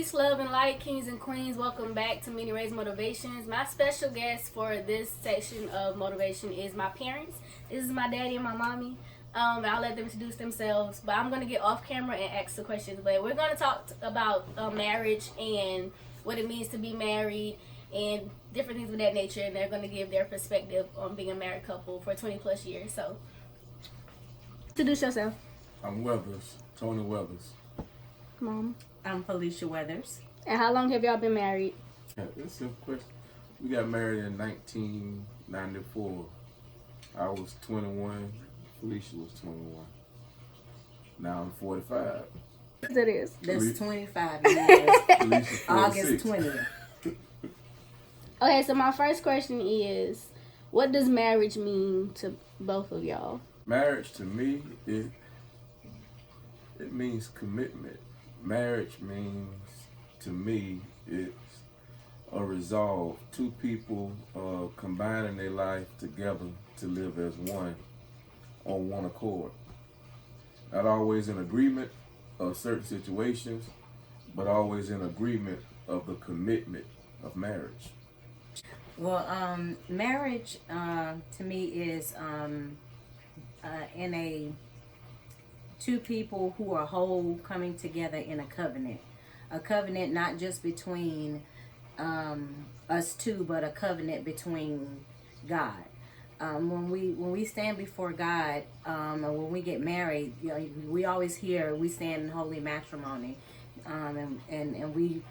Peace, love, and light, kings and queens. Welcome back to Minnie Ray's Motivations. My special guest for this section of motivation is my parents. This is my daddy and my mommy. I'll let them introduce themselves, but I'm going to get off camera and ask the questions. But we're going to talk about marriage and what it means to be married and different things of that nature. And they're going to give their perspective on being a married couple for 20 plus years. So, introduce yourself. I'm Weathers, Tony Weathers. Mom. I'm Felicia Weathers. And how long have y'all been married? Yeah, that's a simple question. We got married in 1994. I was 21. Felicia was 21. Now I'm 45. That is. That's 25 years. Felicia 46. August 20th. Okay, so my first question is, what does marriage mean to both of y'all? Marriage to me, it means commitment. Marriage means, to me, it's a resolve. Two people combining their life together to live as one on one accord. Not always in agreement of certain situations, but always in agreement of the commitment of marriage. Well, marriage to me is in a two people who are whole coming together in a covenant. A covenant not just between us two, but a covenant between God. When we stand before God, or when we get married, you know, we always hear we stand in holy matrimony, and we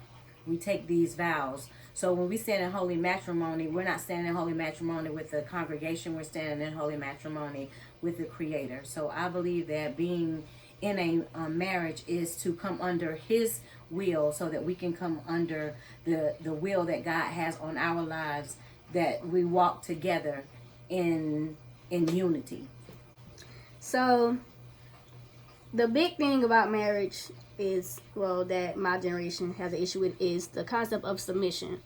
take these vows. So when we stand in holy matrimony, we're not standing in holy matrimony with the congregation. We're standing in holy matrimony with the Creator. So I believe that being in a marriage is to come under His will, so that we can come under the will that God has on our lives, that we walk together in unity. So the big thing about marriage is, well, that my generation has an issue with, is the concept of submission.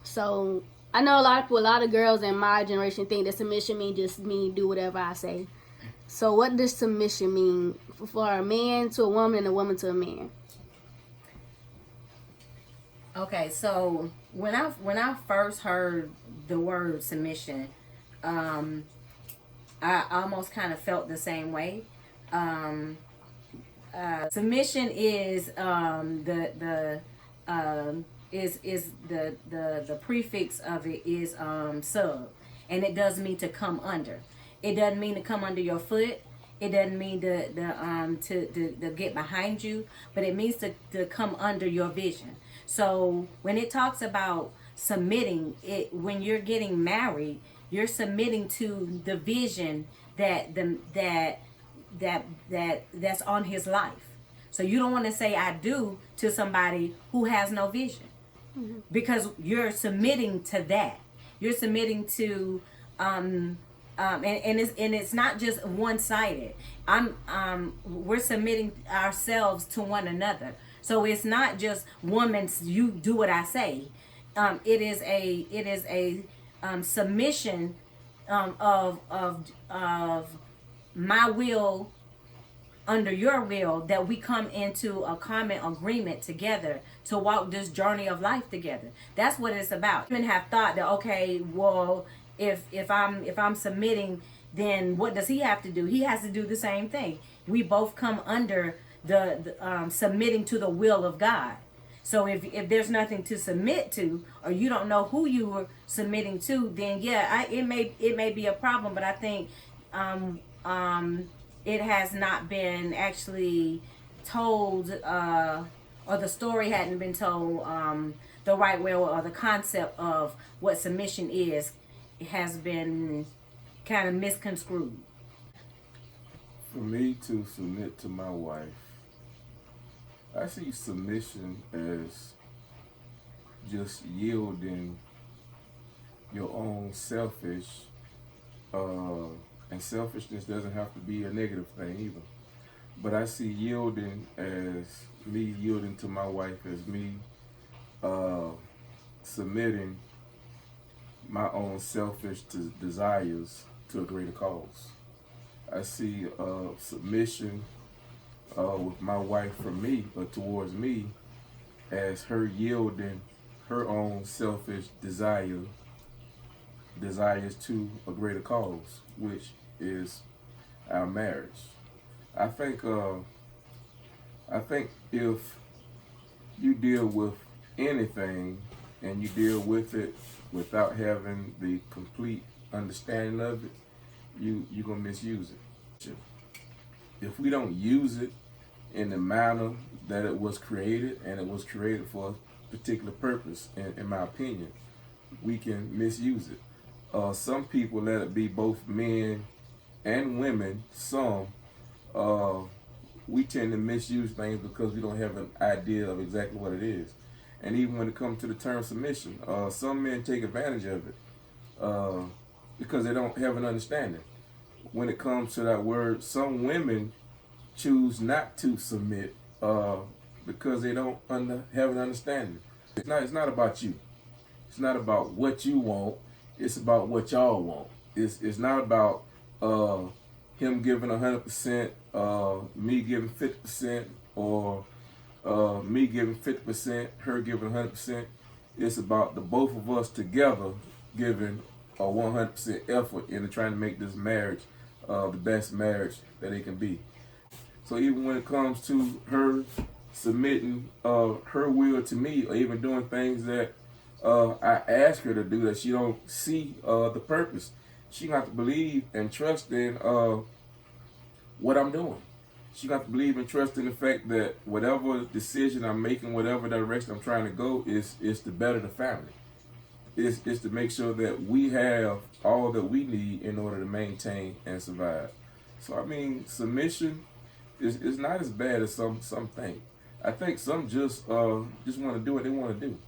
So I know a lot of girls in my generation think that submission means just me do whatever I say. So what does submission mean for a man to a woman and a woman to a man? Okay, so when I first heard the word submission, I almost kind of felt the same way. Submission is the prefix of it is sub, and it does mean to come under. It doesn't mean to come under your foot. It doesn't mean to get behind you, but it means to come under your vision. So when it talks about submitting, when you're getting married, you're submitting to the vision that's on his life. So you don't want to say I do to somebody who has no vision, because you're submitting to that. You're submitting to and it's not just one-sided. We're submitting ourselves to one another. So it's not just woman's you do what I say. It is a submission of my will under your will, that we come into a common agreement together to walk this journey of life together. That's what it's about. Women have thought that, okay, well, if I'm submitting, then what does he have to do? He has to do the same thing. We both come under the submitting to the will of God. So if there's nothing to submit to, or you don't know who you are submitting to, then yeah, it may be a problem. But I think it has not been actually told, or the story hadn't been told the right way, or the concept of what submission is, it has been kind of misconstrued. For me to submit to my wife, I see submission as just yielding your own selfish, and selfishness doesn't have to be a negative thing either. But I see yielding as me yielding to my wife, as me submitting my own selfish desires to a greater cause. I see submission with my wife from me, or towards me, as her yielding her own selfish desires to a greater cause, which is our marriage. I think if you deal with anything and you deal with it without having the complete understanding of it, you're gonna misuse it. If we don't use it in the manner that it was created, and it was created for a particular purpose, in my opinion, we can misuse it. Some people let it be both men and women. We tend to misuse things because we don't have an idea of exactly what it is. And even when it comes to the term submission, some men take advantage of it because they don't have an understanding. When it comes to that word, some women choose not to submit because they don't have an understanding. It's not about you. It's not about what you want. It's about what y'all want. It's not about him giving 100%, me giving 50%, or me giving 50%, her giving 100%. It's about the both of us together giving a 100% effort into trying to make this marriage the best marriage that it can be. So even when it comes to her submitting her will to me, or even doing things that I ask her to do that she don't see the purpose, she got to believe and trust in what I'm doing. She got to believe and trust in the fact that whatever decision I'm making, whatever direction I'm trying to go, is to better the family. Is to make sure that we have all that we need in order to maintain and survive. So I mean, submission is not as bad as some think. I think some just want to do what they want to do.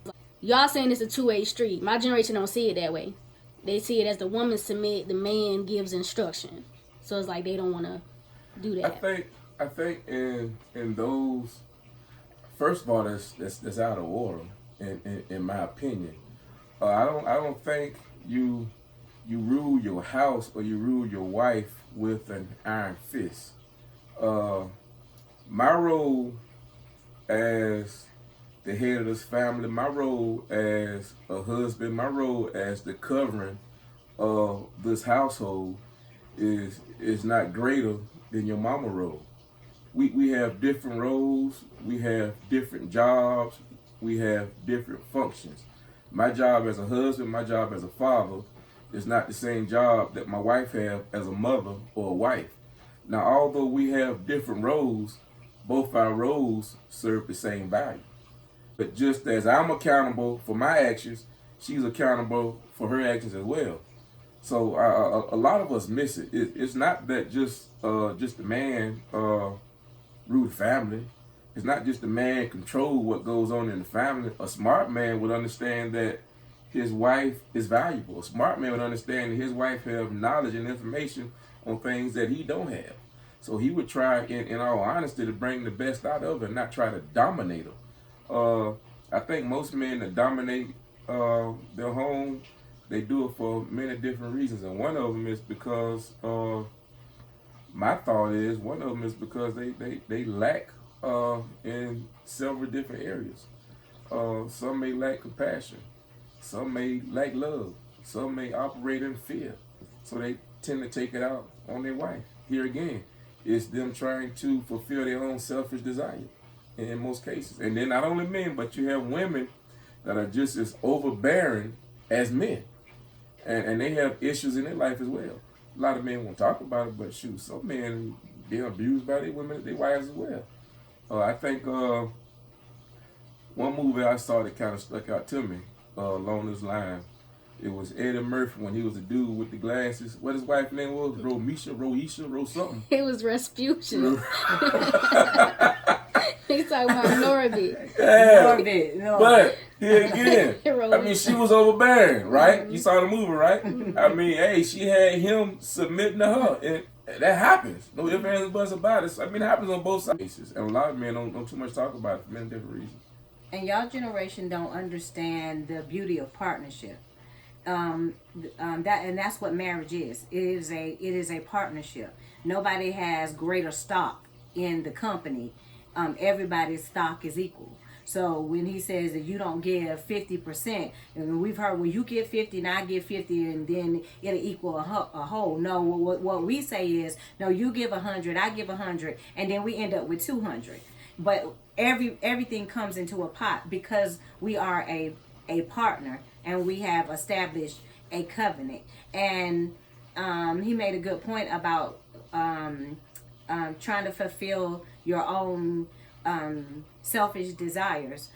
Y'all saying it's a two-way street. My generation don't see it that way. They see it as the woman submit, the man gives instruction. So it's like they don't want to do that. I think in those, first of all, that's out of order in my opinion. I don't think you rule your house or you rule your wife with an iron fist. My role as the head of this family, my role as a husband, my role as the covering of this household is not greater than your mama role. We have different roles, we have different jobs, we have different functions. My job as a husband, my job as a father is not the same job that my wife has as a mother or a wife. Now, although we have different roles, both our roles serve the same value. But just as I'm accountable for my actions, she's accountable for her actions as well. So a lot of us miss it. It's not that just the man rule the family. It's not just the man control what goes on in the family. A smart man would understand that his wife is valuable. A smart man would understand that his wife have knowledge and information on things that he don't have. So he would try, in all honesty, to bring the best out of her and not try to dominate her. I think most men that dominate their home, they do it for many different reasons. And one of them is because, my thought is, one of them is because they lack in several different areas. Some may lack compassion. Some may lack love. Some may operate in fear. So they tend to take it out on their wife. Here again, it's them trying to fulfill their own selfish desire in most cases. And then not only men, but you have women that are just as overbearing as men. And they have issues in their life as well. A lot of men won't talk about it, but shoot, some men being abused by their women, their wives as well. I think one movie I saw that kind of stuck out to me along this line, it was Eddie Murphy when he was a dude with the glasses. What his wife's name was? Roisha, something. It was Rasputin. He's talking about Norbit. Yeah. Norbit, no. But here again, I mean, she was overbearing, right? Mm-hmm. You saw the movie, right? I mean, hey, she had him submitting to her, and that happens. No ifs, ands, or buts about it. I mean, it happens on both sides, and a lot of men don't too much talk about it for many different reasons. And y'all generation don't understand the beauty of partnership. That's what marriage is. It is a partnership. Nobody has greater stock in the company. Everybody's stock is equal. So when he says that you don't give 50%, and we've heard, well, you give 50 and I give 50, and then it'll equal a whole. No, what we say is, no, you give 100, I give 100, and then we end up with 200. But everything comes into a pot because we are a partner and we have established a covenant. And he made a good point about trying to fulfill your own selfish desires.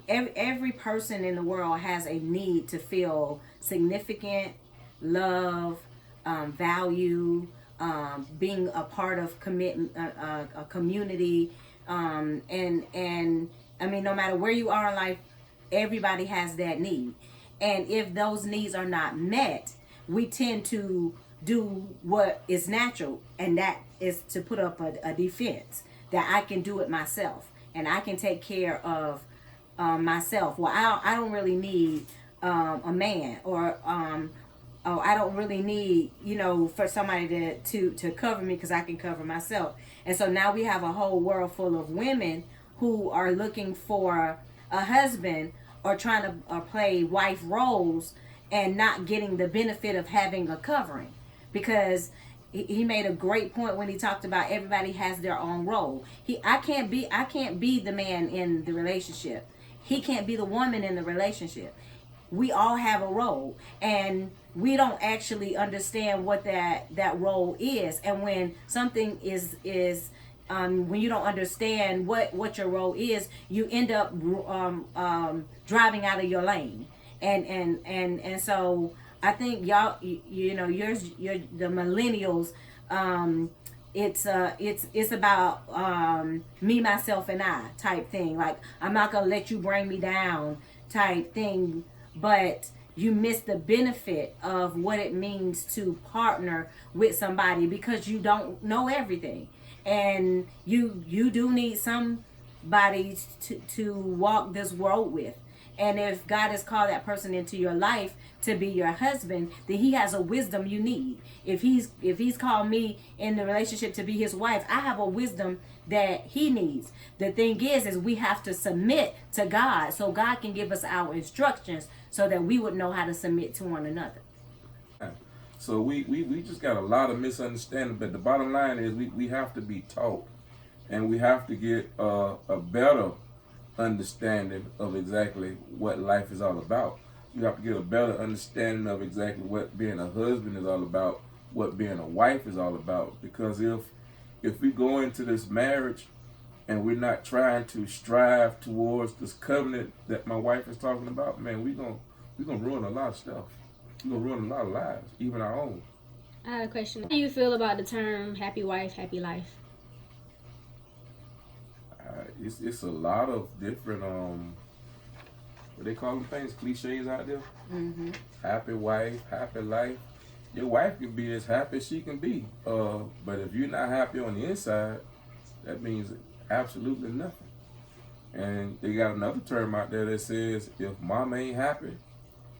Every person in the world has a need to feel significant, love, value, being a part of a community, and I mean, no matter where you are in life, everybody has that need. And if those needs are not met, we tend to do what is natural, and that is to put up a defense that I can do it myself and I can take care of myself. Well, I don't really need a man, or I don't really need, for somebody to cover me because I can cover myself. And so now we have a whole world full of women who are looking for a husband or trying to play wife roles and not getting the benefit of having a covering. Because he made a great point when he talked about everybody has their own role. I can't be the man in the relationship. He can't be the woman in the relationship. We all have a role, and we don't actually understand what that role is. And when something is when you don't understand what your role is, you end up driving out of your lane. And so I think y'all, you're the millennials. It's about me, myself, and I type thing. Like, I'm not gonna let you bring me down type thing. But you miss the benefit of what it means to partner with somebody because you don't know everything, and you do need somebody to walk this road with. And if God has called that person into your life to be your husband, then he has a wisdom you need. If he's called me in the relationship to be his wife, I have a wisdom that he needs. The thing is we have to submit to God so God can give us our instructions so that we would know how to submit to one another. So we just got a lot of misunderstanding, but the bottom line is we have to be taught, and we have to get a better understanding of exactly what life is all about. You have to get a better understanding of exactly what being a husband is all about, what being a wife is all about. Because if we go into this marriage and we're not trying to strive towards this covenant that my wife is talking about, man, we're gonna ruin a lot of stuff. We're gonna ruin a lot of lives, even our own. I have a question. How do you feel about the term happy wife, happy life? It's a lot of different what they call them things, cliches out there. Mm-hmm. Happy wife, happy life. Your wife can be as happy as she can be, but if you're not happy on the inside, that means absolutely nothing. And they got another term out there that says, if mama ain't happy,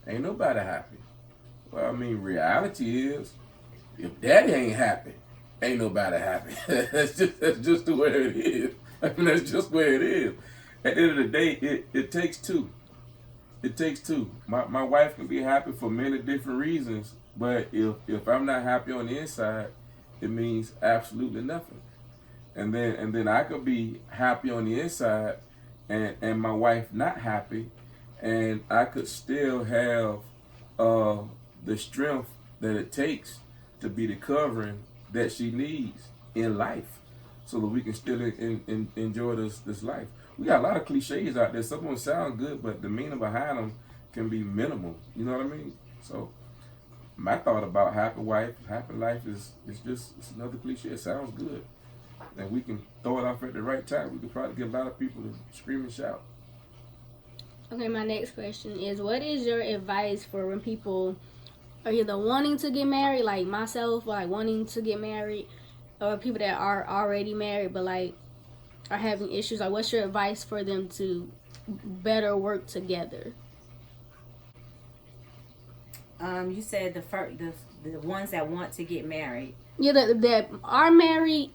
ain't nobody happy. Well, I mean, reality is, if daddy ain't happy, ain't nobody happy. that's just the way it is. I mean, that's just where it is. At the end of the day, it takes two. It takes two. My wife can be happy for many different reasons, but if I'm not happy on the inside, it means absolutely nothing. And then I could be happy on the inside, and my wife not happy, and I could still have the strength that it takes to be the covering that she needs in life, so that we can still enjoy this life. We got a lot of cliches out there. Some of them sound good, but the meaning behind them can be minimal. You know what I mean? So my thought about happy wife, happy life is it's another cliche. It sounds good, and we can throw it off at the right time. We could probably get a lot of people to scream and shout. Okay, my next question is, what is your advice for when people are either wanting to get married, like myself, like wanting to get married, or people that are already married but like are having issues? Like, what's your advice for them to better work together? You said the ones that want to get married. Yeah, that are married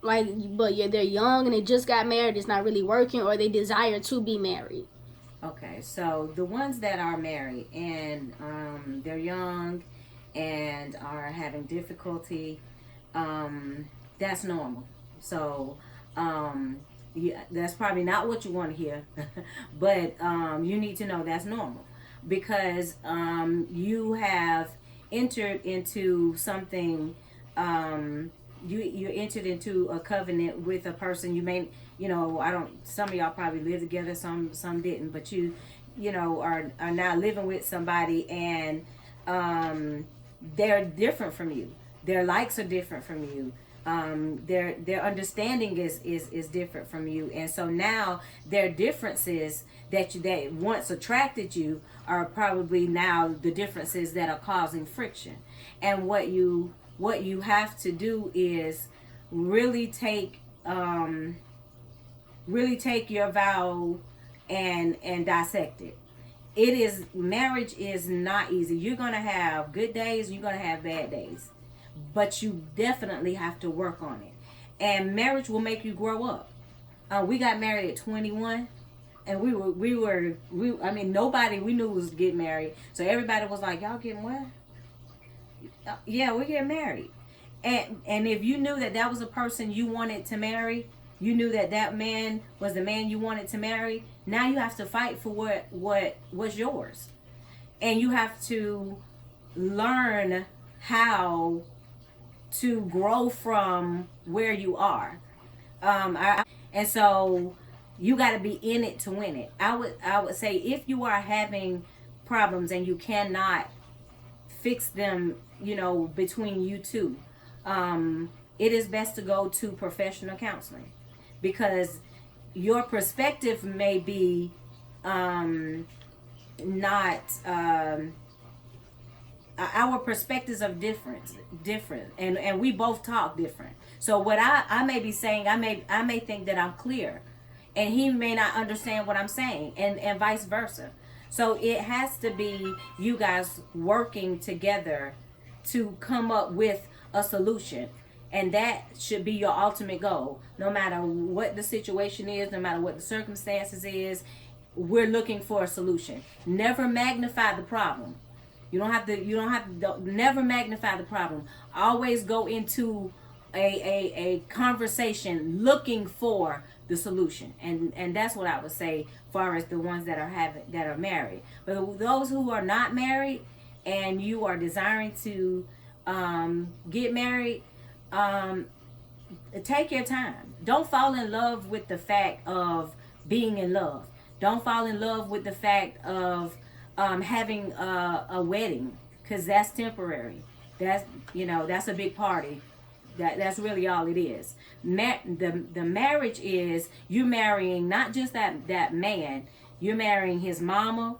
like, but yeah, they're young and they just got married, it's not really working, or they desire to be married? Okay, so the ones that are married and they're young and are having difficulty, that's normal. So yeah, that's probably not what you want to hear, but you need to know that's normal because you have entered into something. You entered into a covenant with a person. You may, I don't. Some of y'all probably live together. Some didn't, but are now living with somebody, and they're different from you. Their likes are different from you. Their understanding is different from you, and so now their differences that once attracted you are probably now the differences that are causing friction. And what you have to do is really take your vow and dissect it. Marriage is not easy. You're gonna have good days, you're gonna have bad days, but you definitely have to work on it. And marriage will make you grow up. We got married at 21, and nobody we knew was getting married, so everybody was like, y'all getting what? Yeah, we're getting married. And if you knew that was a person you wanted to marry, you knew that man was the man you wanted to marry, now you have to fight for what was yours. And you have to learn how to grow from where you are. And so you got to be in it to win it. I would say if you are having problems and you cannot fix them, between you two, it is best to go to professional counseling, because your perspective may be not our perspectives are different, and we both talk different. So what I may be saying, I may think that I'm clear, and he may not understand what I'm saying, and vice versa. So it has to be you guys working together to come up with a solution. And that should be your ultimate goal. No matter what the situation is, no matter what the circumstances is, we're looking for a solution. Never magnify the problem. You don't have to never magnify the problem. Always go into a conversation looking for the solution. And that's what I would say far as the ones that are married. But those who are not married and you are desiring to get married, take your time. Don't fall in love with the fact of being in love. Don't fall in love with the fact of having a wedding, because that's temporary. That's a big party. That's really all it is. The marriage is you marrying not just that man. You're marrying his mama,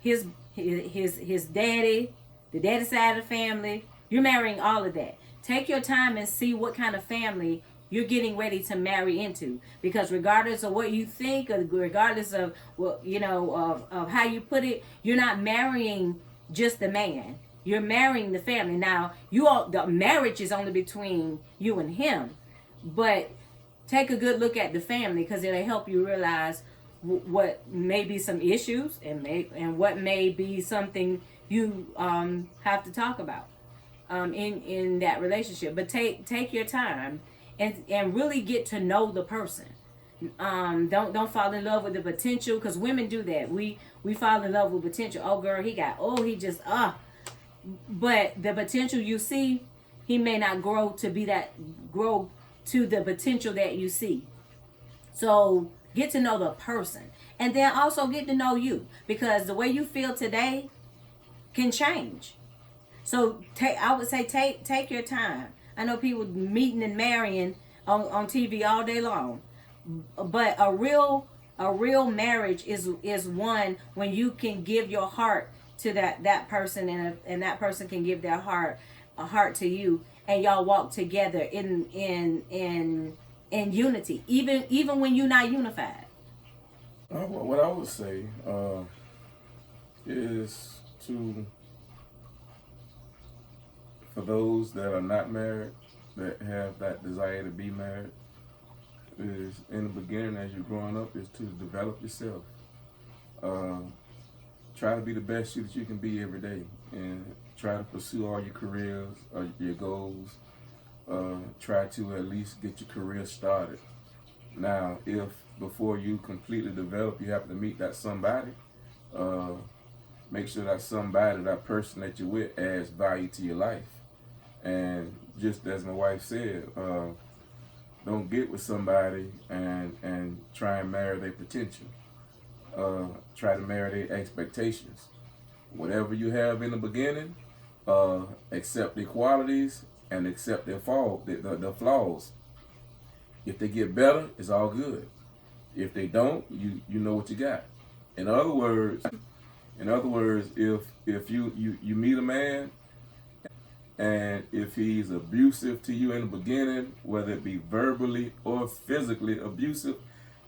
his daddy, the daddy side of the family. You're marrying all of that. Take your time and see what kind of family you're getting ready to marry into, because regardless of what you think, or regardless of of how you put it, you're not marrying just the man. You're marrying the family. Now, the marriage is only between you and him, but take a good look at the family, because it'll help you realize what may be some issues and what may be something you have to talk about in that relationship. But take your time and really get to know the person. Don't fall in love with the potential, because women do that. We fall in love with potential. Oh girl, he just but the potential you see, he may not grow to the potential that you see. So get to know the person, and then also get to know you, because the way you feel today can change. So I would say take your time. I know people meeting and marrying on TV all day long, but a real marriage is one when you can give your heart to that person, and that person can give their heart to you, and y'all walk together in unity, even when you're not unified. What I would say is for those that are not married, that have that desire to be married is in the beginning, as you're growing up, is to develop yourself. Uh, Try to be the best you that you can be every day, and try to pursue all your careers or your goals. Try to at least get your career started. Now, if before you completely develop, you happen to meet that somebody, uh, make sure that somebody, that person that you're with, adds value to your life. And just as my wife said, don't get with somebody and try and marry their potential. Try to marry their expectations. Whatever you have in the beginning, accept their qualities and accept their flaws. If they get better, it's all good. If they don't, you know what you got. In other words, if you meet a man and if he's abusive to you in the beginning, whether it be verbally or physically abusive,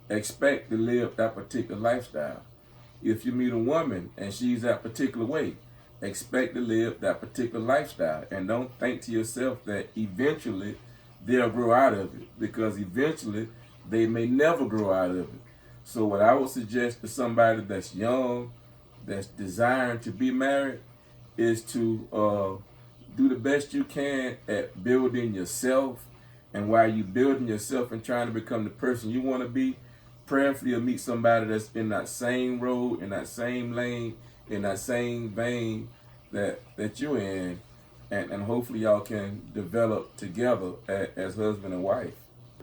expect to live that particular lifestyle. If you meet a woman and she's that particular way, expect to live that particular lifestyle. And don't think to yourself that eventually they'll grow out of it, because eventually they may never grow out of it. So what I would suggest to somebody that's young, that's desiring to be married, is to do the best you can at building yourself. And while you're building yourself and trying to become the person you want to be, prayerfully you'll meet somebody that's in that same road, in that same lane, in that same vein that you're in, and hopefully y'all can develop together as husband and wife.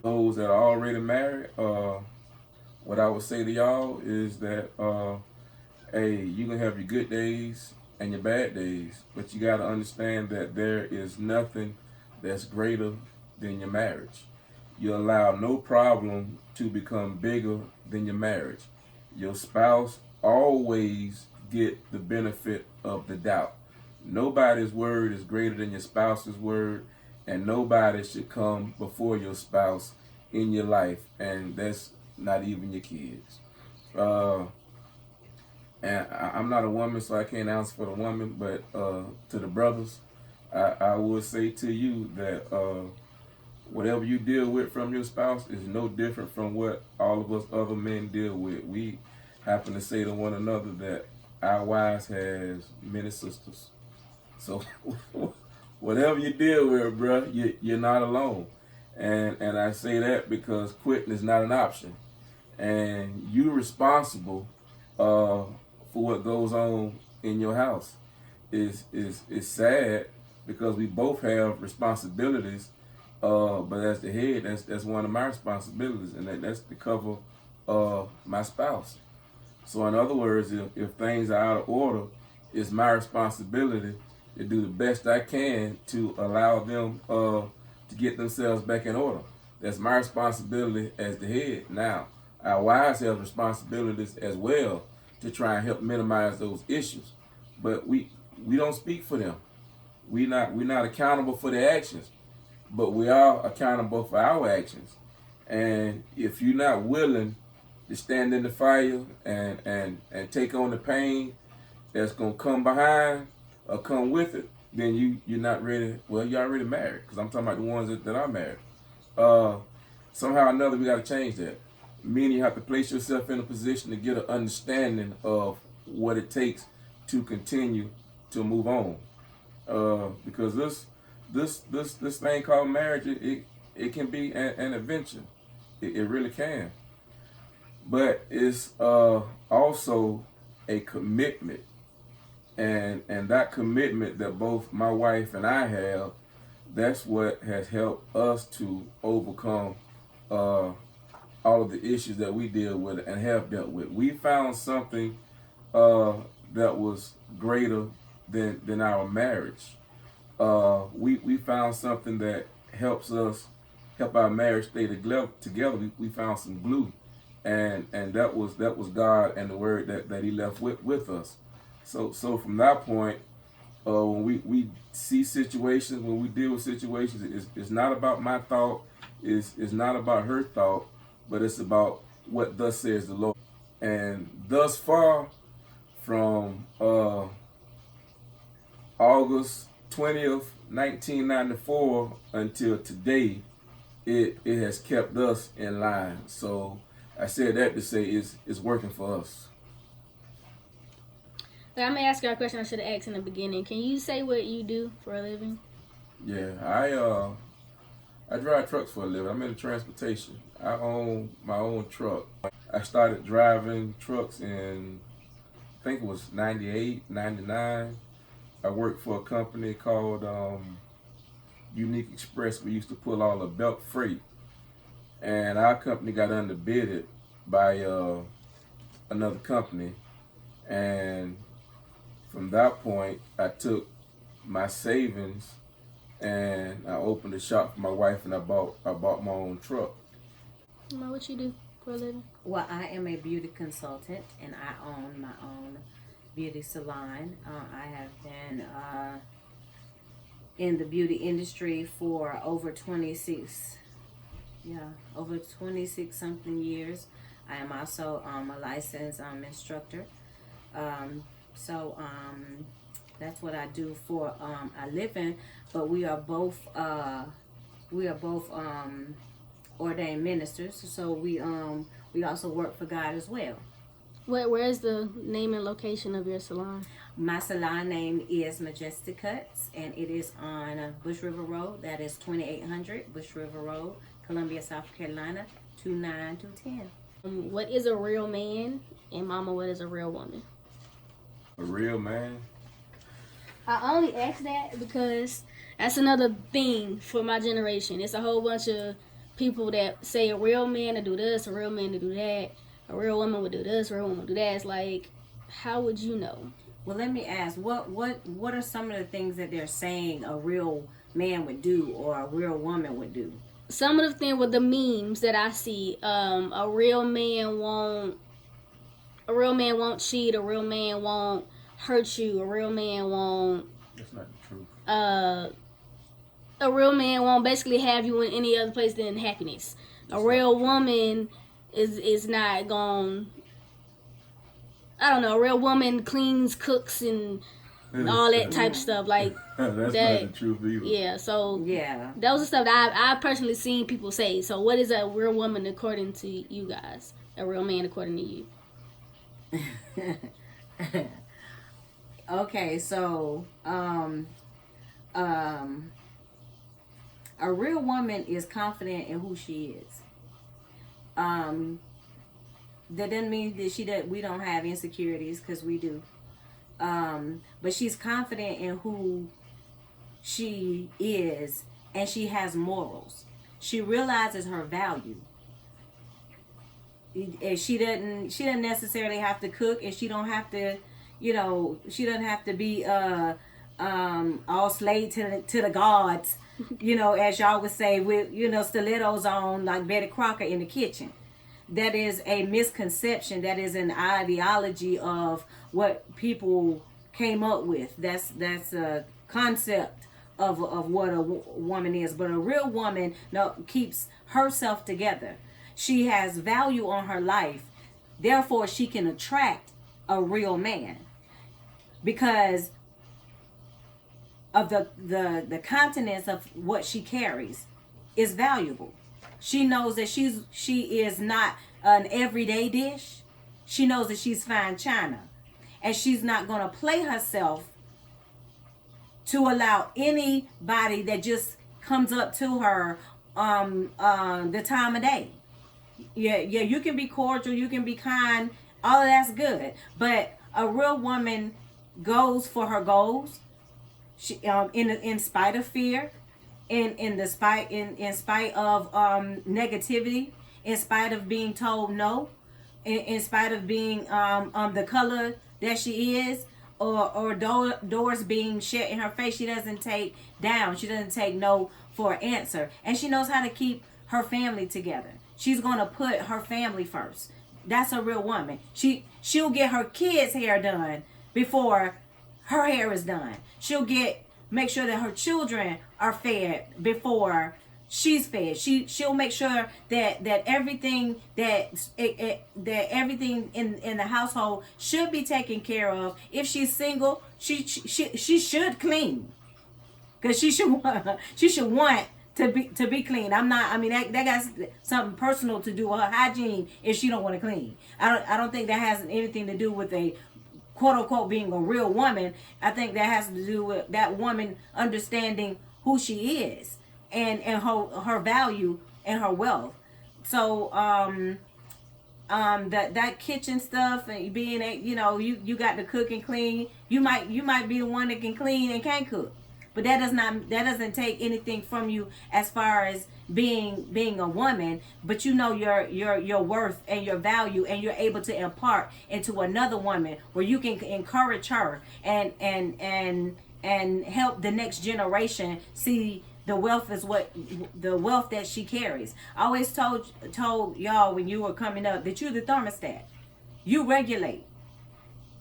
Those that are already married, what I would say to y'all is that, hey, you can have your good days and your bad days, but you got to understand that there is nothing that's greater than your marriage. You allow no problem to become bigger than your marriage. Your spouse always get the benefit of the doubt. Nobody's word is greater than your spouse's word, and nobody should come before your spouse in your life, and that's not even your kids. And I'm not a woman, so I can't answer for the woman, but to the brothers, I would say to you that whatever you deal with from your spouse is no different from what all of us other men deal with. We happen to say to one another that our wives has many sisters. So whatever you deal with, bro, you're not alone. And I say that because quitting is not an option. And you're responsible for what goes on in your house. Is sad because we both have responsibilities. But as the head, that's one of my responsibilities, and that's to cover my spouse. So in other words, if things are out of order, it's my responsibility to do the best I can to allow them to get themselves back in order. That's my responsibility as the head. Now, our wives have responsibilities as well to try and help minimize those issues, but we don't speak for them. We're not accountable for their actions, but we are accountable for our actions. And if you're not willing to stand in the fire and take on the pain that's gonna come behind or come with it, then you're not ready. Well, you're already married, because I'm talking about the ones that are married. Somehow or another, we got to change that. Meaning, you have to place yourself in a position to get an understanding of what it takes to continue to move on. Because this thing called marriage, it can be an adventure. It really can. But it's also a commitment. And that commitment that both my wife and I have, that's what has helped us to overcome all of the issues that we deal with and have dealt with. We found something that was greater than our marriage. We found something that help our marriage stay together. We found some glue, and that was God and the word that He left with us. So from that point, when we see situations, when we deal with situations, it's not about my thought, it's not about her thought, but it's about what thus says the Lord. And thus far, from August 20th, 1994 until today, it has kept us in line. So I said that to say it's working for us. I'm gonna ask you a question I should have asked in the beginning. Can you say what you do for a living? Yeah, I drive trucks for a living. I'm in transportation. I own my own truck. I started driving trucks in, I think it was 98, 99. I worked for a company called Unique Express. We used to pull all the bulk freight. And our company got underbidded by another company. And from that point, I took my savings and I opened a shop for my wife, and I bought my own truck. What you do for a living? Well, I am a beauty consultant, and I own my own beauty salon. I have been in the beauty industry for over 26 something years. I am also a licensed instructor. So that's what I do for a living. But we are both ordained ministers. So we also work for God as well. Where's the name and location of your salon? My salon name is Majestic Cuts, and it is on Bush River Road. That is 2800 Bush River Road, Columbia, South Carolina, 29210. What is a real man? And Mama, what is a real woman? A real man? I only ask that because that's another thing for my generation. It's a whole bunch of people that say a real man to do this, a real man to do that, a real woman would do this, a real woman would do that. It's like, how would you know? Well, let me ask, what are some of the things that they're saying a real man would do or a real woman would do? Some of the things with the memes that I see, a real man won't cheat, a real man won't hurt you, a real man won't. That's not the truth. A real man won't basically have you in any other place than happiness. A real woman is not going. I don't know. A real woman cleans, cooks, and all that type stuff. Like that's that, not the truth either. Yeah. So yeah, that was the stuff that I've personally seen people say. So what is a real woman according to you guys? A real man according to you? Okay, so a real woman is confident in who she is. That doesn't mean that we don't have insecurities, because we do. But she's confident in who she is, and she has morals. She realizes her value. She doesn't necessarily have to cook, and she don't have to, she doesn't have to be all slave to the gods, as y'all would say, with stilettos on like Betty Crocker in the kitchen. That is a misconception. That is an ideology of what people came up with. That's a concept of what a woman is. But a real woman keeps herself together. She has value on her life. Therefore, she can attract a real man because of the contents of what she carries is valuable. She knows that she is not an everyday dish. She knows that she's fine china, and she's not going to play herself to allow anybody that just comes up to her the time of day. Yeah, you can be cordial, you can be kind, all of that's good, but a real woman goes for her goals. She in spite of fear, in spite of negativity, in spite of being told no, in spite of being the color that she is, or doors being shut in her face, she doesn't take down. She doesn't take no for an answer, and she knows how to keep her family together. She's gonna put her family first. That's a real woman. She'll get her kids' hair done before her hair is done. She'll make sure that her children are fed before she's fed. She'll make sure that everything that everything in the household should be taken care of. If she's single, she should clean. because she should want to be clean. I'm not. I mean, that got something personal to do with her hygiene if she don't want to clean. I don't think that has anything to do with a quote unquote being a real woman. I think that has to do with that woman understanding who she is and her value and her wealth. So that kitchen stuff and being you got to cook and clean. You might be the one that can clean and can't cook. But that doesn't take anything from you as far as being a woman. But you know your worth and your value, and you're able to impart into another woman where you can encourage her and help the next generation see the wealth that she carries. I always told y'all when you were coming up that you're the thermostat. You regulate.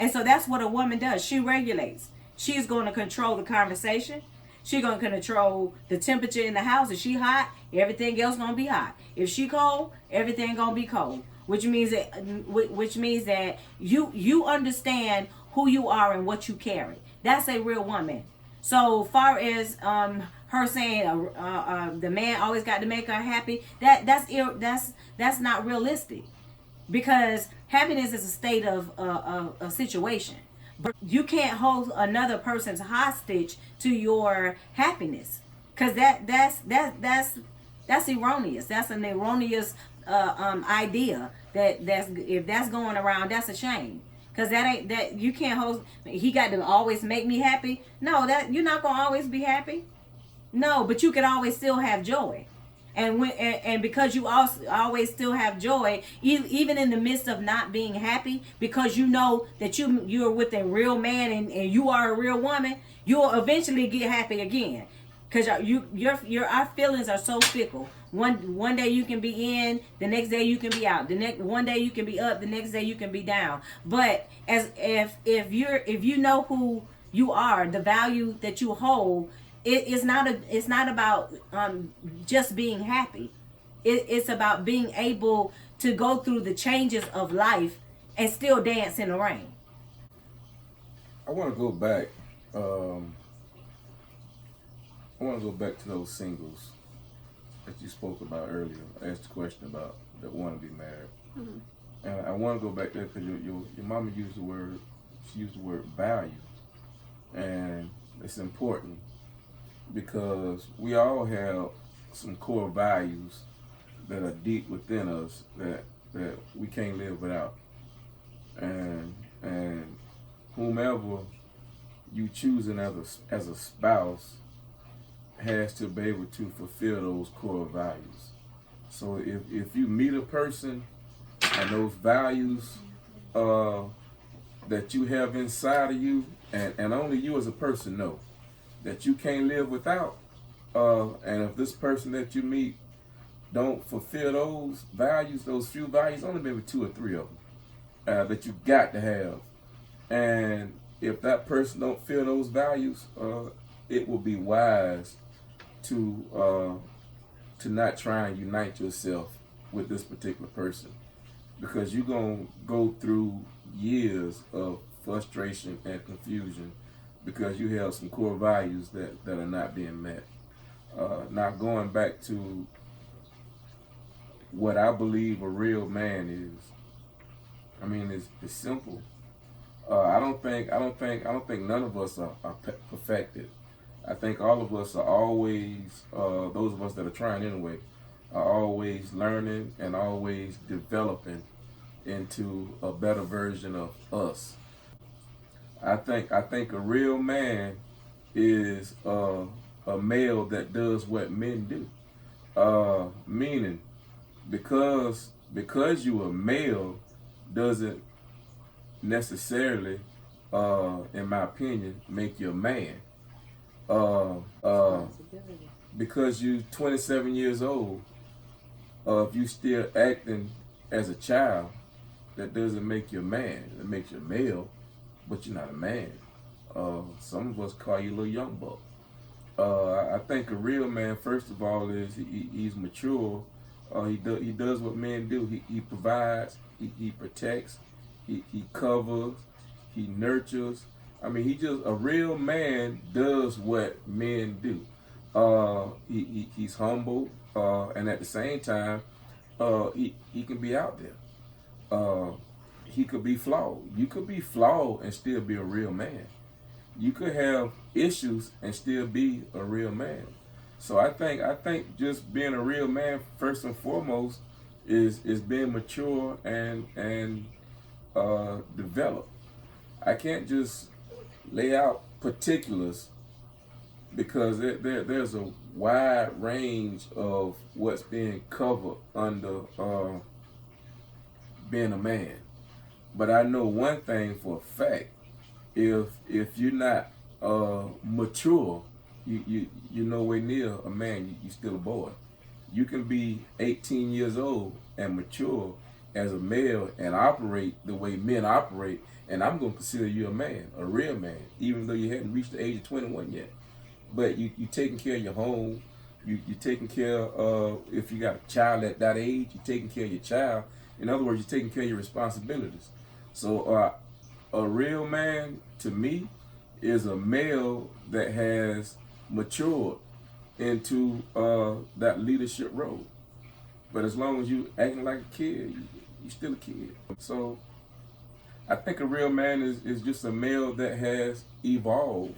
And so that's what a woman does. She regulates. She's going to control the conversation. She's going to control the temperature in the house. If she hot, everything else going to be hot. If she cold, everything going to be cold. Which means that you understand who you are and what you carry. That's a real woman. So far as her saying the man always got to make her happy, that's not realistic, because happiness is a state of a situation. But you can't hold another person's hostage to your happiness, because that's erroneous. That's an erroneous idea if that's going around, that's a shame. Because that you can't hold. He got to always make me happy. No, that you're not gonna always be happy. No, but you can always still have joy. And because you also always still have joy, even in the midst of not being happy, because you know that you're with a real man and you are a real woman, you'll eventually get happy again. Because our feelings are so fickle. One day you can be in, the next day you can be out. One day you can be up, the next day you can be down. But if you know who you are, the value that you hold, it's not about just being happy. It's about being able to go through the changes of life and still dance in the rain. I want to go back. I want to go back to those singles that you spoke about earlier. I asked a question about that want to be married, and I want to go back there because your mama used the word. She used the word value, and it's important because we all have some core values that are deep within us that we can't live without, and whomever you choosing as a spouse has to be able to fulfill those core values. So if you meet a person and those values that you have inside of you, and only you as a person know that you can't live without, and if this person that you meet don't fulfill those values, those few values, only maybe 2 or 3 of them that you got to have, and if that person don't feel those values, it will be wise to not try and unite yourself with this particular person, because you're going to go through years of frustration and confusion because you have some core values that are not being met. Now going back to what I believe a real man is, I mean, it's simple. I don't think none of us are perfected. I think all of us are always, those of us that are trying anyway, are always learning and always developing into a better version of us. I think a real man is a male that does what men do. Meaning, because you a male doesn't necessarily, in my opinion, make you a man. Because you 27 years old, if you still acting as a child, that doesn't make you a man. It makes you a male, but you're not a man. Some of us call you a little young buck. I think a real man, first of all, is he's mature. He does what men do. He provides. He protects. He covers. He nurtures. I mean, a real man does what men do. He's humble, and at the same time, he can be out there. He could be flawed. You could be flawed and still be a real man. You could have issues and still be a real man. So I think just being a real man first and foremost is being mature and developed. I can't just lay out particulars because there's a wide range of what's being covered under being a man. But I know one thing for a fact: if you're not mature, you're nowhere near a man. You're still a boy. You can be 18 years old and mature as a male and operate the way men operate, and I'm going to consider you a man, a real man, even though you hadn't reached the age of 21 yet. But you taking care of your home. You taking care of, if you got a child at that age, you're taking care of your child. In other words, you're taking care of your responsibilities. So a real man, to me, is a male that has matured into that leadership role. But as long as you acting like a kid, you still a kid. So I think a real man is just a male that has evolved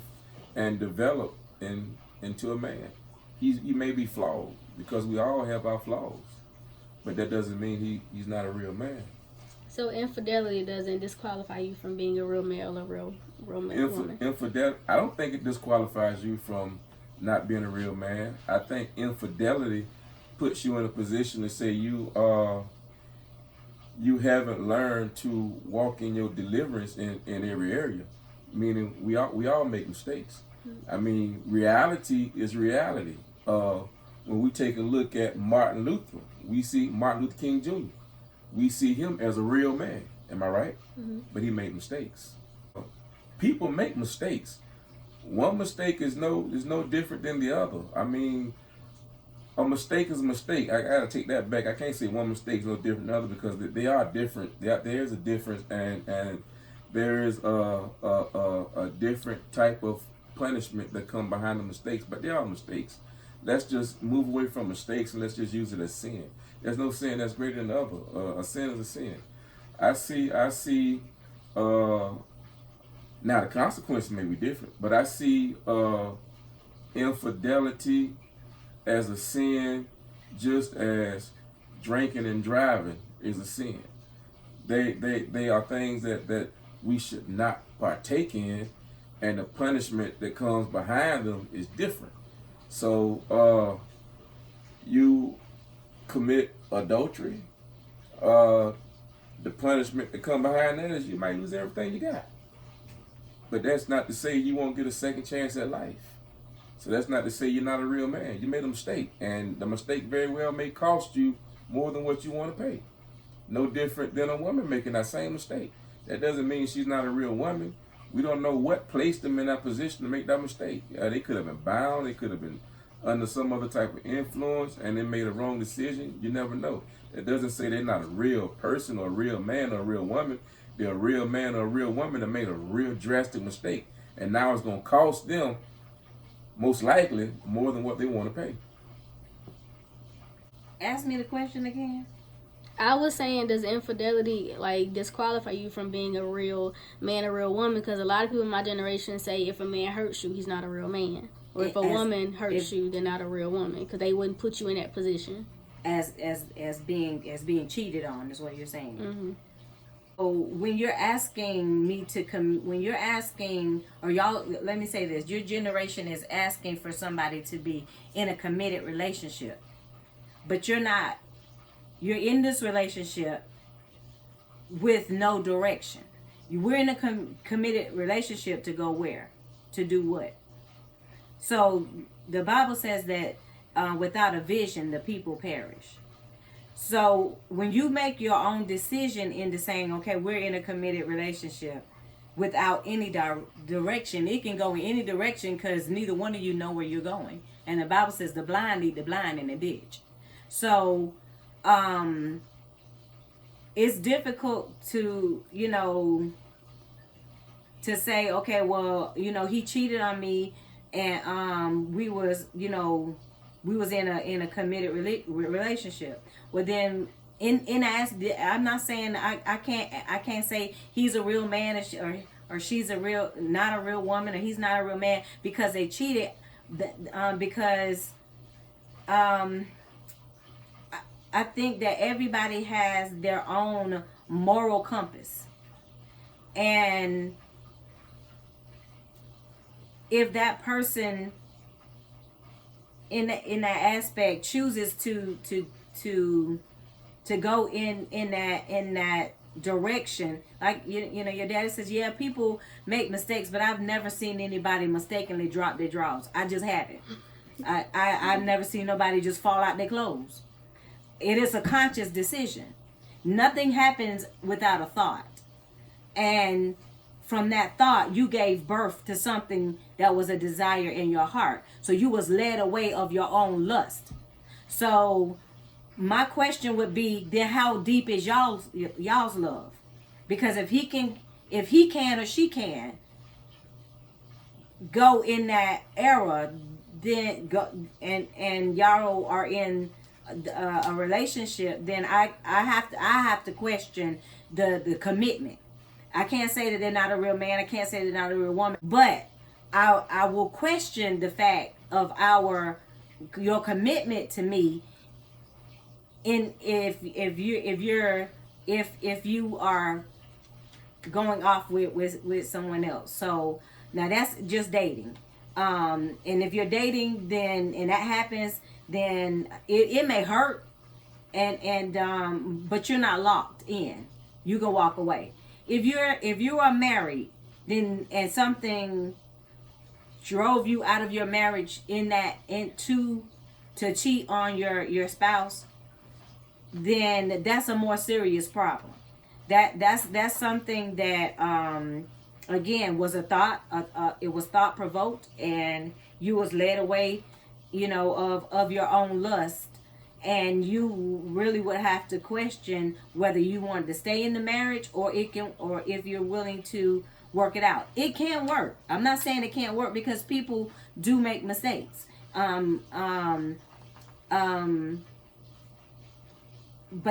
and developed into a man. He may be flawed because we all have our flaws, but that doesn't mean he's not a real man. So infidelity doesn't disqualify you from being a real male or real woman? Infidelity, I don't think it disqualifies you from not being a real man. I think infidelity puts you in a position to say you haven't learned to walk in your deliverance in every area. Meaning we all make mistakes. I mean, reality is reality. When we take a look at Martin Luther, we see Martin Luther King Jr. We see him as a real man. Am I right? Mm-hmm. But he made mistakes. People make mistakes. One mistake is no different than the other. I mean, a mistake is a mistake. I gotta take that back. I can't say one mistake is no different than the other because they are different. There's a difference, and there is a different type of punishment that come behind the mistakes. But they are mistakes. Let's just move away from mistakes and let's just use it as sin. There's no sin that's greater than the other. A sin is a sin. I see. Now the consequences may be different, but I see infidelity as a sin, just as drinking and driving is a sin. They are things that we should not partake in, and the punishment that comes behind them is different. So you commit adultery, the punishment that come behind that is you might lose everything you got. But that's not to say you won't get a second chance at life. So that's not to say you're not a real man. You made a mistake, and the mistake very well may cost you more than what you want to pay. No different than a woman making that same mistake. That doesn't mean she's not a real woman. We don't know what placed them in that position to make that mistake. They could have been bound. They could have been under some other type of influence, and they made a wrong decision. You never know. That doesn't say they're not a real person or a real man or a real woman. They're a real man or a real woman that made a real drastic mistake, and now it's going to cost them, most likely, more than what they want to pay. Ask me the question again. I was saying, does infidelity disqualify you from being a real man or real woman? Because a lot of people in my generation say if a man hurts you, he's not a real man, or if a woman hurts you, they're not a real woman because they wouldn't put you in that position. As being cheated on is what you're saying. Mm-hmm. So when you're asking me to let me say this, your generation is asking for somebody to be in a committed relationship, but you're not. You're in this relationship with no direction. We're in a committed relationship to go where? To do what? So the Bible says that without a vision, the people perish. So when you make your own decision into saying, okay, we're in a committed relationship without any direction, it can go in any direction because neither one of you know where you're going. And the Bible says the blind lead the blind in the ditch. So it's difficult to, to say, okay, well, he cheated on me, and we was in a committed relationship. Well, then I'm not saying I can't say he's a real man, or she's not a real woman, or he's not a real man because they cheated. Because I think that everybody has their own moral compass, and if that person in that aspect chooses to go in that direction, like your daddy says, yeah, people make mistakes, but I've never seen anybody mistakenly drop their drawers. I just haven't. I've never seen nobody just fall out their clothes. It is a conscious decision. Nothing happens without a thought, and from that thought, you gave birth to something that was a desire in your heart. So you was led away of your own lust. So my question would be, then how deep is y'all's love? Because if he can or she can go in that era, then go and y'all are in a relationship, then I have to question the commitment. I can't say that they're not a real man. I can't say they're not a real woman. But I will question the fact of your commitment to me. If you are going off with someone else. So now that's just dating. And if you're dating, then and that happens, then it may hurt, and but you're not locked in. You can walk away. If you are married, then and something drove you out of your marriage to cheat on your spouse, then that's a more serious problem. That's something that again was a thought. It was thought provoked, and you was led away, of your own lust. And you really would have to question whether you wanted to stay in the marriage or if you're willing to work it out. It can work. I'm not saying it can't work, because people do make mistakes. But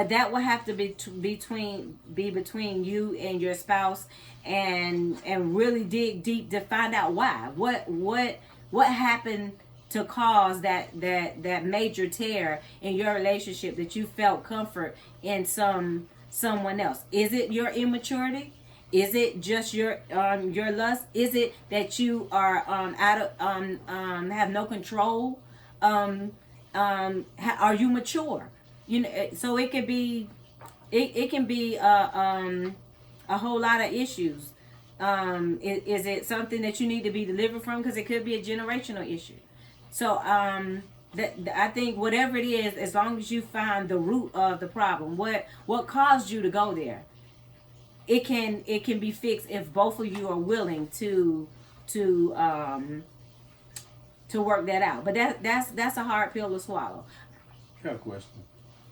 that will have to be between you and your spouse, and really dig deep to find out why. What happened to cause that major tear in your relationship, that you felt comfort in someone else? Is it your immaturity? Is it just your lust? Is it that you are have no control? Are you mature? So it could be it can be a whole lot of issues. Is it something that you need to be delivered from? Because it could be a generational issue. So I think whatever it is, as long as you find the root of the problem, what caused you to go there, it can be fixed if both of you are willing to work that out. But that's a hard pill to swallow. I got a question.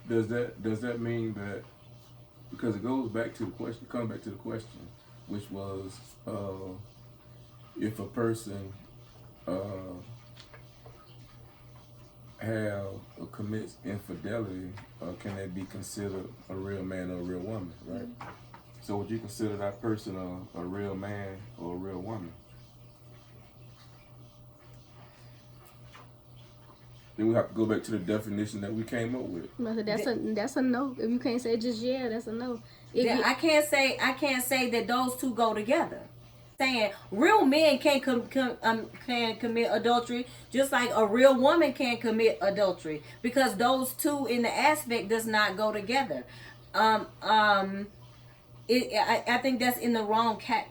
Does that mean that, because it comes back to the question, which was if a person commits infidelity, can they be considered a real man or a real woman, right? So would you consider that person a real man or a real woman? Then we have to go back to the definition that we came up with. That's a no. If you can't say just yeah, that's a no. I can't say that those two go together. Saying real men can commit adultery, just like a real woman can commit adultery, because those two in the aspect does not go together. I think that's in the wrong I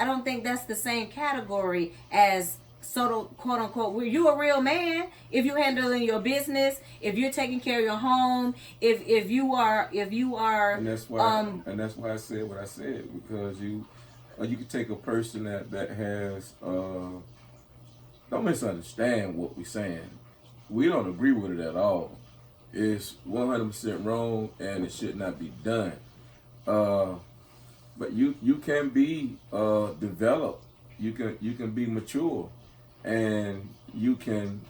don't think that's the same category as quote unquote. Where you a real man if you handling your business, if you're taking care of your home, if you are. And that's why I said what I said, because you can take a person that has don't misunderstand what we're saying. We don't agree with it at all. It's 100% wrong, and it should not be done. But you can be developed. You can be mature, and you can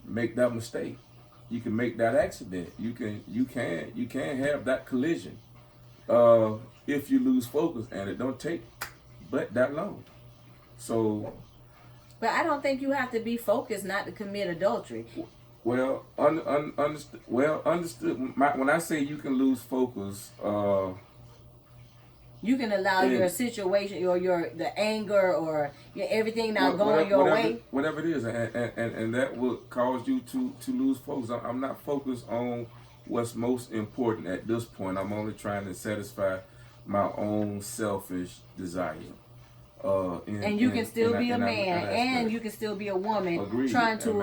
make that mistake. You can make that accident. You can have that collision if you lose focus, and it don't take but that long. So, but I don't think you have to be focused not to commit adultery. Well, understood. Well, understood. When I say you can lose focus, you can allow your situation or the anger or everything not going your way. Whatever it is, and that will cause you to lose focus. I'm not focused on what's most important at this point. I'm only trying to satisfy my own selfish desire. And you can still be a man, and you can still be a woman. Agreed. Trying to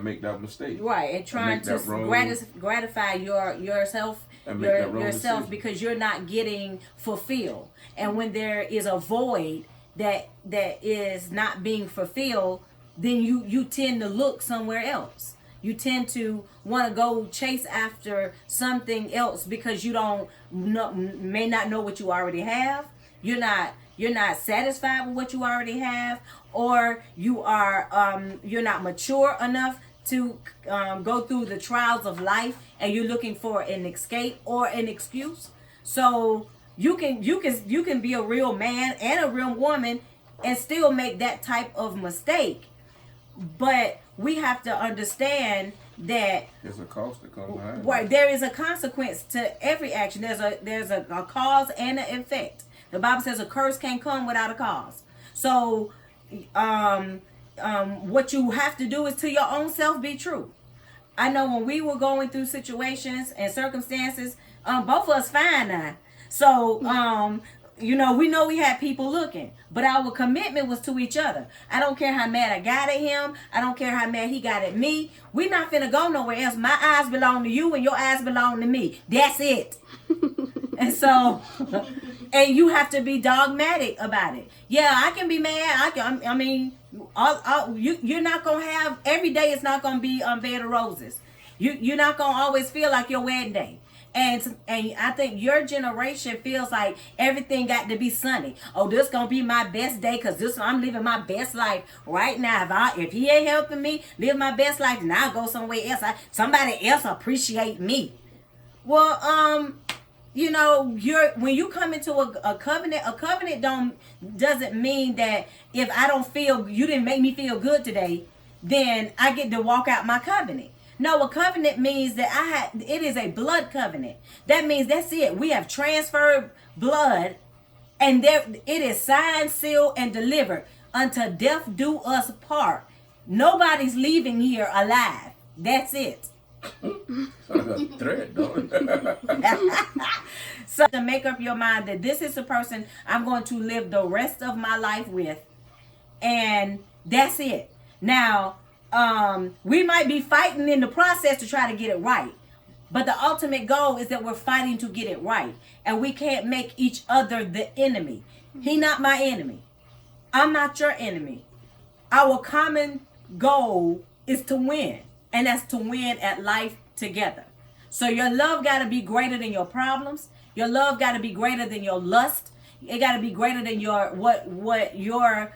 make that mistake. Right, and trying to gratify yourself. Yourself because you're not getting fulfilled, and when there is a void that is not being fulfilled, then you tend to look somewhere else. You tend to want to go chase after something else because you may not know what you already have. You're not satisfied with what you already have, or you're not mature enough to go through the trials of life, and you're looking for an escape or an excuse. So you can be a real man and a real woman and still make that type of mistake. But we have to understand that there's a cost that comes behind it. Right, there is a consequence to every action. There's a cause and an effect. The Bible says a curse can't come without a cause. So what you have to do is to your own self be true. I know when we were going through situations and circumstances, both of us fine now. So, we know we had people looking, but our commitment was to each other. I don't care how mad I got at him. I don't care how mad he got at me. We're not finna go nowhere else. My eyes belong to you and your eyes belong to me. That's it. And so, and you have to be dogmatic about it. Yeah, I can be mad. You're not going to have, every day it's not going to be bed of roses. You're not going to always feel like your wedding day. And I think your generation feels like everything got to be sunny. Oh, this going to be my best day because I'm living my best life right now. If he ain't helping me live my best life, then I'll go somewhere else. Somebody else appreciate me. Well, when you come into a covenant doesn't mean that if I don't feel, you didn't make me feel good today, then I get to walk out my covenant. No, a covenant means that it is a blood covenant. That means that's it. We have transferred blood, and it is signed, sealed, and delivered until death do us part. Nobody's leaving here alive. That's it. So to make up your mind that this is the person I'm going to live the rest of my life with, and that's it. Now, we might be fighting in the process to try to get it right, but the ultimate goal is that we're fighting to get it right, and we can't make each other the enemy. He's not my enemy. I'm not your enemy. Our common goal is to win, and that's to win at life together. So your love got to be greater than your problems. Your love got to be greater than your lust. It got to be greater than what your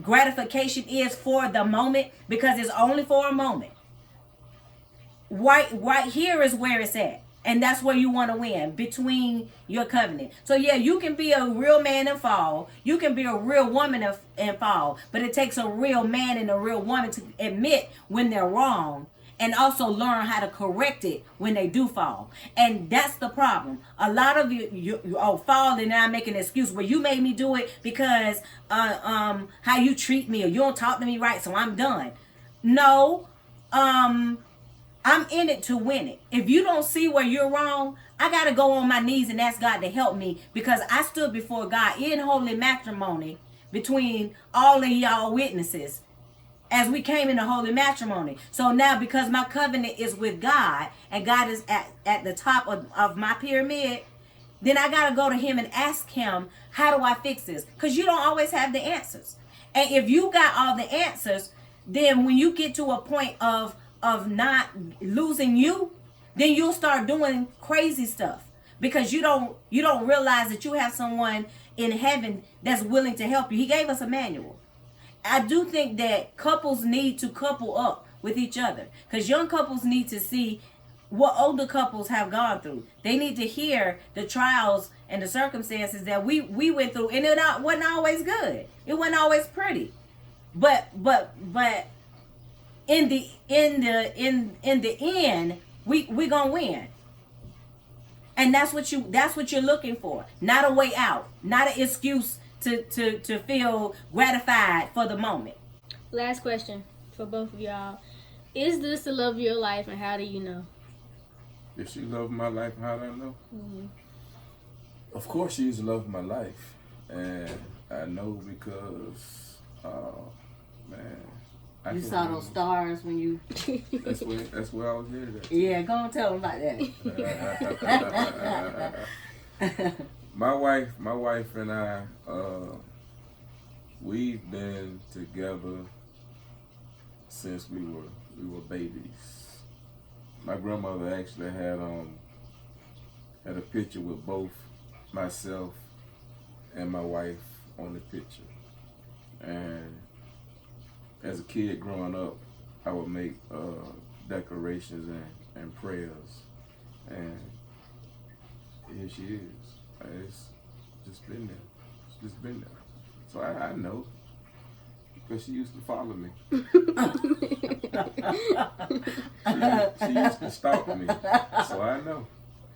gratification is for the moment, because it's only for a moment. Right here is where it's at, and that's where you want to win between your covenant. So yeah, you can be a real man and fall. You can be a real woman and fall, but it takes a real man and a real woman to admit when they're wrong, and also learn how to correct it when they do fall. And that's the problem. A lot of you fall and now make an excuse. Well, you made me do it because how you treat me, or you don't talk to me right, so I'm done. No, I'm in it to win it. If you don't see where you're wrong, I got to go on my knees and ask God to help me, because I stood before God in holy matrimony between all of y'all witnesses as we came into holy matrimony. So now, because my covenant is with God, and God is at the top of my pyramid, then I got to go to him and ask him, how do I fix this? Because you don't always have the answers. And if you got all the answers, then when you get to a point of not losing you, then you'll start doing crazy stuff. because you don't realize that you have someone in heaven that's willing to help you. He gave us a manual. I do think that couples need to couple up with each other, because young couples need to see what older couples have gone through. They need to hear the trials and the circumstances that we went through, and it wasn't always good. It wasn't always pretty, but in the end, we gonna win. And that's what you're looking for. Not a way out. Not an excuse to feel gratified for the moment. Last question for both of y'all. Is this the love of your life, and how do you know? If she loved my life, how do I know? Mm-hmm. Of course she's the love of my life. And I know because, man. You saw those stars when you... That's where I was headed at. Yeah, go and tell them about that. My wife and I, we've been together since we were babies. My grandmother actually had a picture with both myself and my wife on the picture. And as a kid growing up, I would make declarations and prayers, and here she is. It's just been there. It's just been there. So I know, because she used to follow me. she used to stalk me, so I know.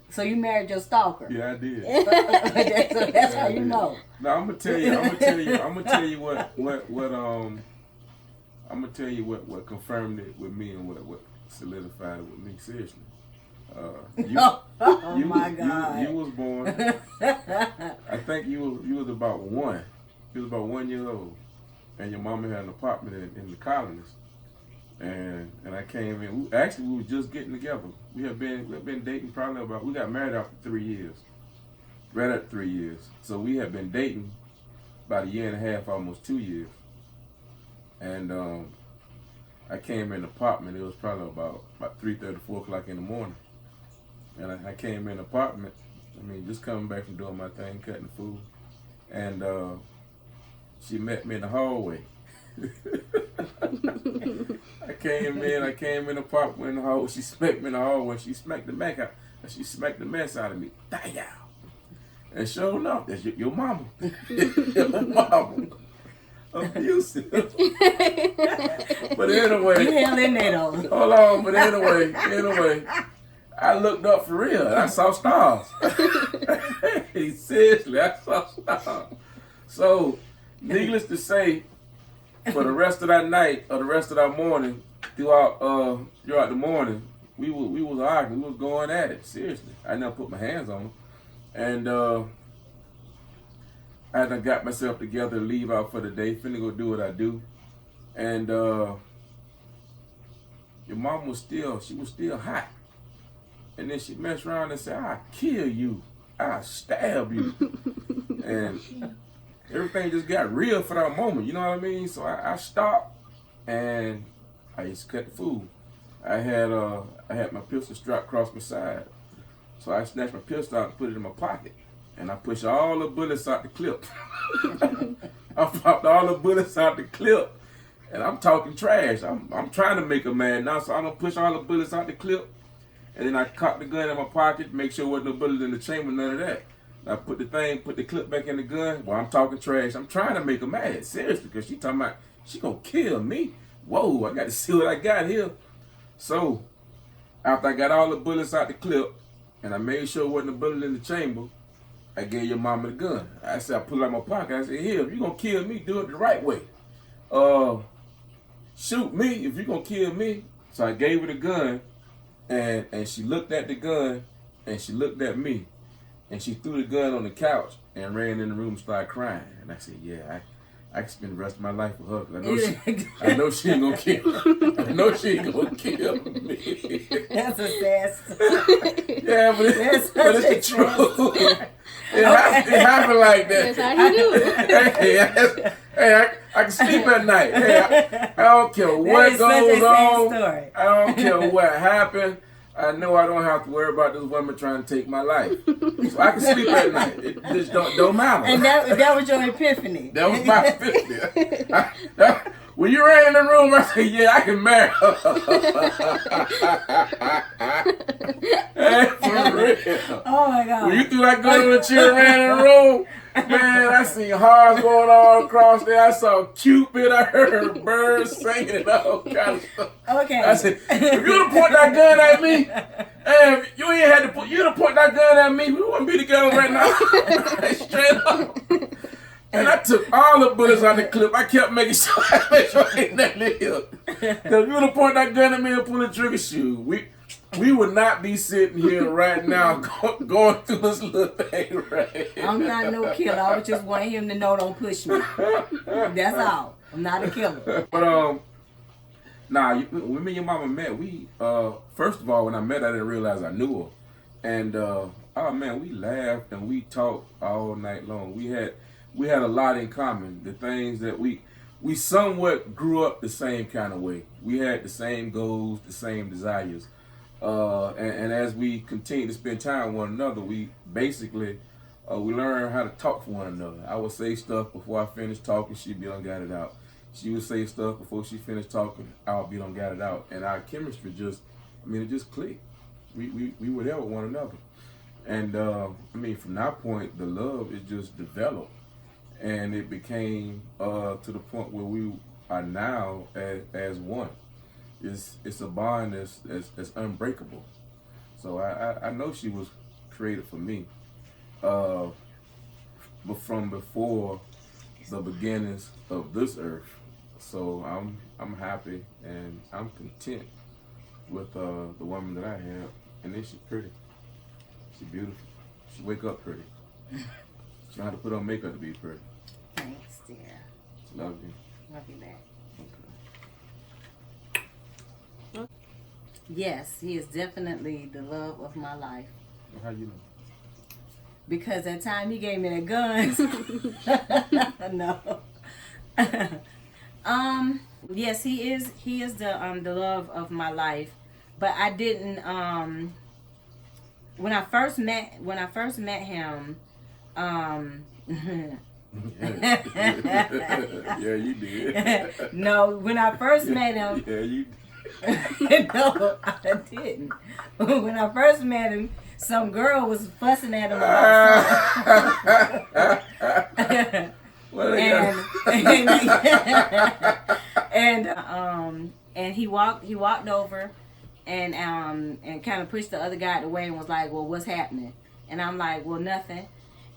So you married your stalker? Yeah, I did. So that's how you know. No, I'm gonna tell you what confirmed it with me and what solidified it with me. Seriously. My God. You was born. I think you was about one. You was about 1 year old, and your mama had an apartment in the colonies. And I came in. We were just getting together. We had been dating probably we got married after 3 years. Right at 3 years. So we had been dating about 1.5 years, almost 2 years. And I came in the apartment. It was probably about 3:30, 4 o'clock in the morning. And I came in the apartment. Just coming back from doing my thing, cutting the food. And she met me in the hallway. I came in the apartment in the hallway. She smacked me in the hallway. She smacked the mess out of me. Damn. And sure enough, that's your mama. Your mama. Abusive. But anyway. You held in there though. Hold on, but anyway. I looked up for real. I saw stars. Seriously, I saw stars. So, needless to say, for the rest of that night or the rest of that morning, throughout the morning, we was arguing. We was going at it. Seriously, I never put my hands on her, and I done got myself together to leave out for the day. Finna go do what I do, and your mom was still hot. And then she messed around and said, "I'll kill you. I'll stab you." And everything just got real for that moment. You know what I mean? So I stopped and I used to cut the food. I had my pistol strapped across my side. So I snatched my pistol out and put it in my pocket. And I pushed all the bullets out the clip. I popped all the bullets out the clip. And I'm talking trash. I'm trying to make a man now, so I'm going to push all the bullets out the clip. And then I cocked the gun in my pocket, make sure there wasn't no bullets in the chamber, none of that. I put the clip back in the gun. Well, I'm talking trash. I'm trying to make her mad, seriously, because she talking about she gonna kill me. Whoa, I got to see what I got here. So, after I got all the bullets out the clip, and I made sure there wasn't a bullet in the chamber, I gave your mama the gun. I said, I pulled it out my pocket. I said, here, if you gonna kill me, do it the right way. Shoot me if you gonna kill me. So I gave her the gun. And she looked at the gun, and she looked at me, and she threw the gun on the couch and ran in the room and started crying. And I said, yeah, I can spend the rest of my life with her, because I know she ain't gonna kill me. I know she ain't gonna kill me. That's a sad story. Yeah, but it's the truth. It happened like that. That's how you do it. Hey, I can sleep at night. Hey, I don't care what goes on. I don't care what happened. I know I don't have to worry about this woman trying to take my life. So I can sleep at night. It just don't matter. And that was your epiphany. That was my epiphany. When you ran in the room, I said, yeah, I can marry her. Hey, for real. Oh my God. When you threw that gun on the chair and ran in the room, man, I seen hearts going all across there. I saw Cupid. I heard birds singing and all kind of stuff. Okay. I said, if you'd have pointed that gun at me, and if you ain't had to you'd have pointed that gun at me, we wouldn't be together right now. Straight up. And I took all the bullets out the clip. I kept making sure I ain't nothing in here. Because if you would have pointed that gun at me and pulled the trigger, shoot, we would not be sitting here right now going through this little thing right here. I'm not no killer. I just want him to know don't push me. That's all. I'm not a killer. But when me and your mama met, we first of all, when I met her, I didn't realize I knew her. And oh man, we laughed and we talked all night long. We had a lot in common. The things that we somewhat grew up the same kind of way. We had the same goals, the same desires. And as we continue to spend time with one another, we basically we learn how to talk for one another. I would say stuff before I finished talking, she'd be done got it out. She would say stuff before she finished talking, I'll be done got it out. And our chemistry it just clicked. We were there with one another. And from that point, the love is just developed. And it became to the point where we are now as one. It's a bond that's unbreakable. So I know she was created for me, but from before the beginnings of this earth. So I'm happy and I'm content with the woman that I have, and then she's pretty. She's beautiful. She wake up pretty. She don't have to put on makeup to be pretty. Thanks, dear. Love you. Love you back. Okay. Yes, he is definitely the love of my life. How you know? Because that time he gave me the guns. No. Yes, he is the love of my life. But I didn't when I first met him, Yeah, you did. No, when I first met him. Yeah, you No, I didn't. When I first met him, some girl was fussing at him about something. And he walked over and kind of pushed the other guy away and was like, "Well, what's happening?" And I'm like, "Well, nothing."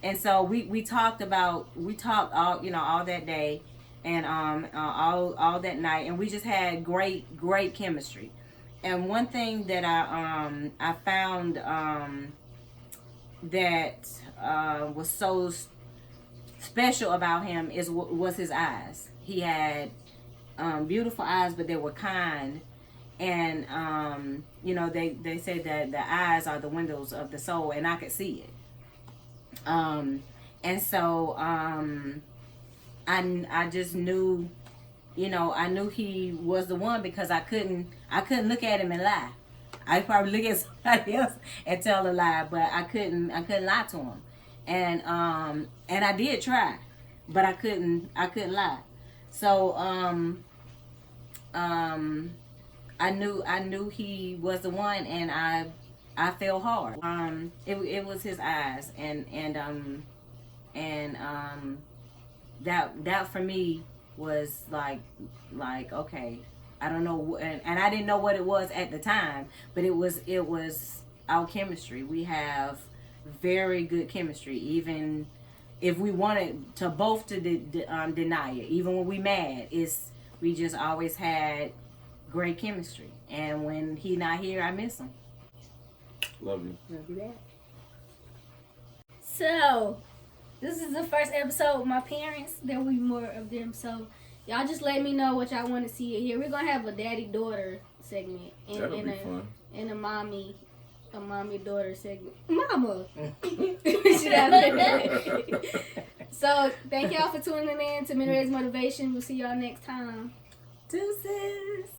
And so we talked all all that day and all that night, and we just had great chemistry. And one thing that I found that was so special about him was his eyes. He had beautiful eyes, but they were kind. And they say that the eyes are the windows of the soul, and I could see it. And so I just knew, I knew he was the one because I couldn't look at him and lie. I'd probably look at somebody else and tell a lie, but I couldn't lie to him. And I did try, but I couldn't lie. So I knew he was the one, and I fell hard. It was his eyes, and that for me was like okay, I don't know, and I didn't know what it was at the time, but it was our chemistry. We have very good chemistry, even if we wanted to both to deny it. Even when we mad, we just always had great chemistry. And when he not here, I miss him. Love you. Love you back. So, this is the first episode with my parents. There will be more of them. So, y'all just let me know what y'all want to see here. We're going to have a daddy-daughter segment. That'll be fun. And a mommy-daughter segment. Mama! So, thank y'all for tuning in to Mini Ray's Motivation. We'll see y'all next time. Deuces.